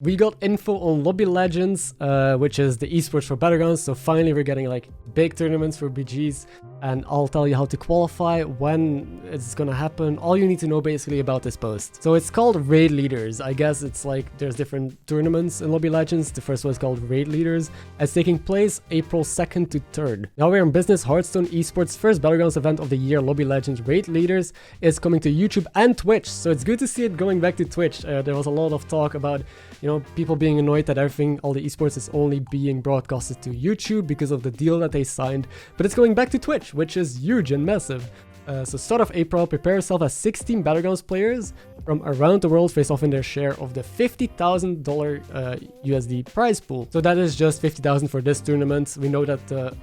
We got info on Lobby Legends, which is the esports for Battlegrounds. So finally we're getting like big tournaments for BGs, and I'll tell you how to qualify, when it's gonna happen, all you need to know basically about this post. So it's called Raid Leaders. I guess it's like there's different tournaments in Lobby Legends. The first one is called Raid Leaders. It's taking place April 2nd to 3rd. Now we're in business. Hearthstone Esports first Battlegrounds event of the year, Lobby Legends Raid Leaders, is coming to YouTube and Twitch. So it's good to see it going back to Twitch. There was a lot of talk about, you know, people being annoyed that everything, all the esports is only being broadcasted to YouTube because of the deal that they signed, but it's going back to Twitch, which is huge and massive. So start of April, prepare yourself as 16 Battlegrounds players from around the world face off in their share of the $50,000 USD prize pool. So that is just 50,000 for this tournament. We know that the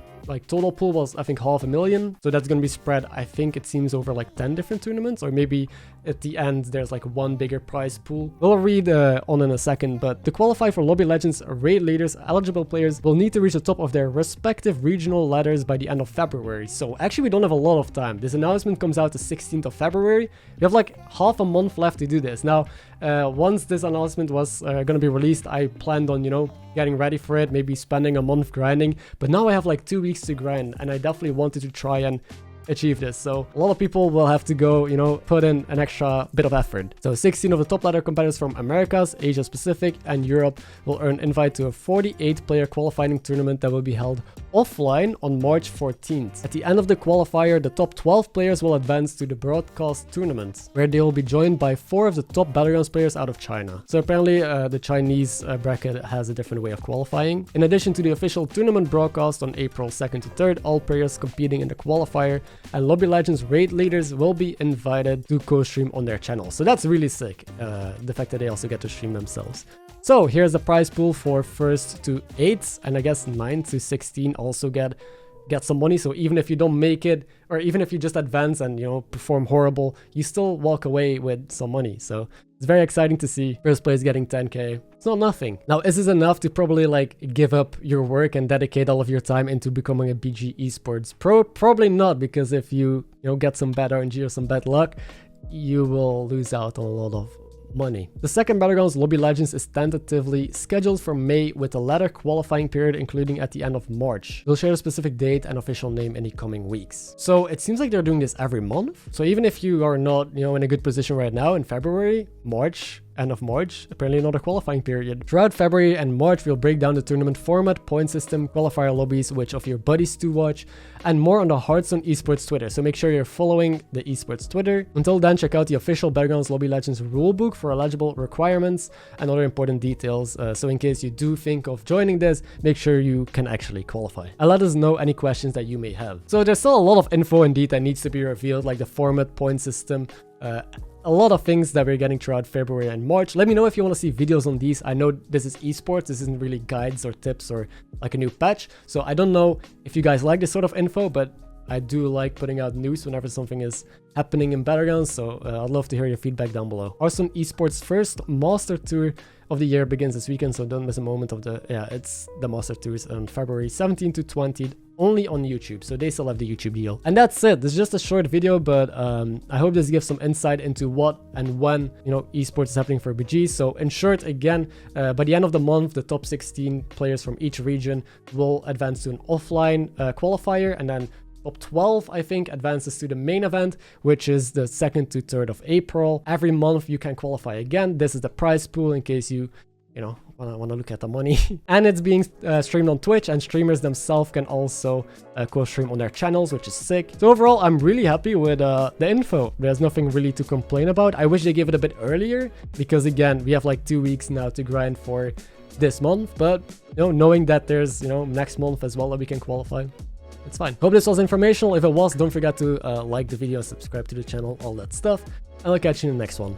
total pool was, I think, $500,000. So that's going to be spread, I think it seems, over like 10 different tournaments, or maybe at the end there's like one bigger prize pool. We'll read on in a second, but to qualify for Lobby Legends Raid Leaders, eligible players will need to reach the top of their respective regional ladders by the end of February. So actually we don't have a lot of time. This announcement comes out the 16th of February. We have like half a month left to do this. Now, once this announcement was going to be released, I planned on, you know, getting ready for it, maybe spending a month grinding, but now I have like 2 weeks to grind, and I definitely wanted to try and achieve this. So a lot of people will have to go, you know, put in an extra bit of effort. So 16 of the top ladder competitors from Americas, Asia Pacific, and Europe will earn invite to a 48-player qualifying tournament that will be held offline on March 14th. At the end of the qualifier, the top 12 players will advance to the broadcast tournament, where they will be joined by 4 of the top Battlegrounds players out of China. So apparently the Chinese bracket has a different way of qualifying. In addition to the official tournament broadcast on April 2nd to 3rd, all players competing in the qualifier and Lobby Legends Raid Leaders will be invited to co-stream on their channel. So that's really sick, the fact that they also get to stream themselves. So here's the prize pool for 1st to 8th, and I guess 9th to 16 also get some money. So even if you don't make it, or even if you just advance and, you know, perform horrible, you still walk away with some money. So it's very exciting to see first place getting 10k. It's not nothing. Now, is this enough to probably like give up your work and dedicate all of your time into becoming a BG Esports pro? Probably not, because if you get some bad RNG or some bad luck, you will lose out on a lot of money. The second Battlegrounds Lobby Legends is tentatively scheduled for May, with a latter qualifying period including at the end of March. We'll share a specific date and official name in the coming weeks. So it seems like they're doing this every month. So even if you are not, you know, in a good position right now in February, March, end of March, apparently another qualifying period. Throughout February and March, we'll break down the tournament format, point system, qualifier lobbies, which of your buddies to watch, and more on the Hearthstone Esports Twitter. So make sure you're following the Esports Twitter. Until then, check out the official Battlegrounds Lobby Legends rulebook for eligible requirements and other important details. So in case you do think of joining this, make sure you can actually qualify. And let us know any questions that you may have. So there's still a lot of info indeed that needs to be revealed, like the format, point system, a lot of things that we're getting throughout February and March. Let me know if you want to see videos on these. I know this is esports, this isn't really guides or tips or like a new patch, so I don't know if you guys like this sort of info, but I do like putting out news whenever something is happening in Battlegrounds, so I'd love to hear your feedback down below. Hearthstone Esports first Master Tour of the year begins this weekend, so don't miss a moment of the, it's the Master Tours on February 17th to 20th, only on YouTube, so they still have the YouTube deal. And that's it. This is just a short video, but I hope this gives some insight into what and when, you know, esports is happening for BG. So in short, again, by the end of the month, the top 16 players from each region will advance to an offline qualifier, and then top 12, I think, advances to the main event, which is the 2nd to 3rd of April. Every month you can qualify again. This is the prize pool in case you want to look at the money. And it's being streamed on Twitch, and streamers themselves can also co-stream on their channels, which is sick. So overall, I'm really happy with the info. There's nothing really to complain about. I wish they gave it a bit earlier, because again, we have like 2 weeks now to grind for this month. But, you know, knowing that there's, you know, next month as well that we can qualify, it's fine. Hope this was informational. If it was, don't forget to like the video, subscribe to the channel, all that stuff. And I'll catch you in the next one.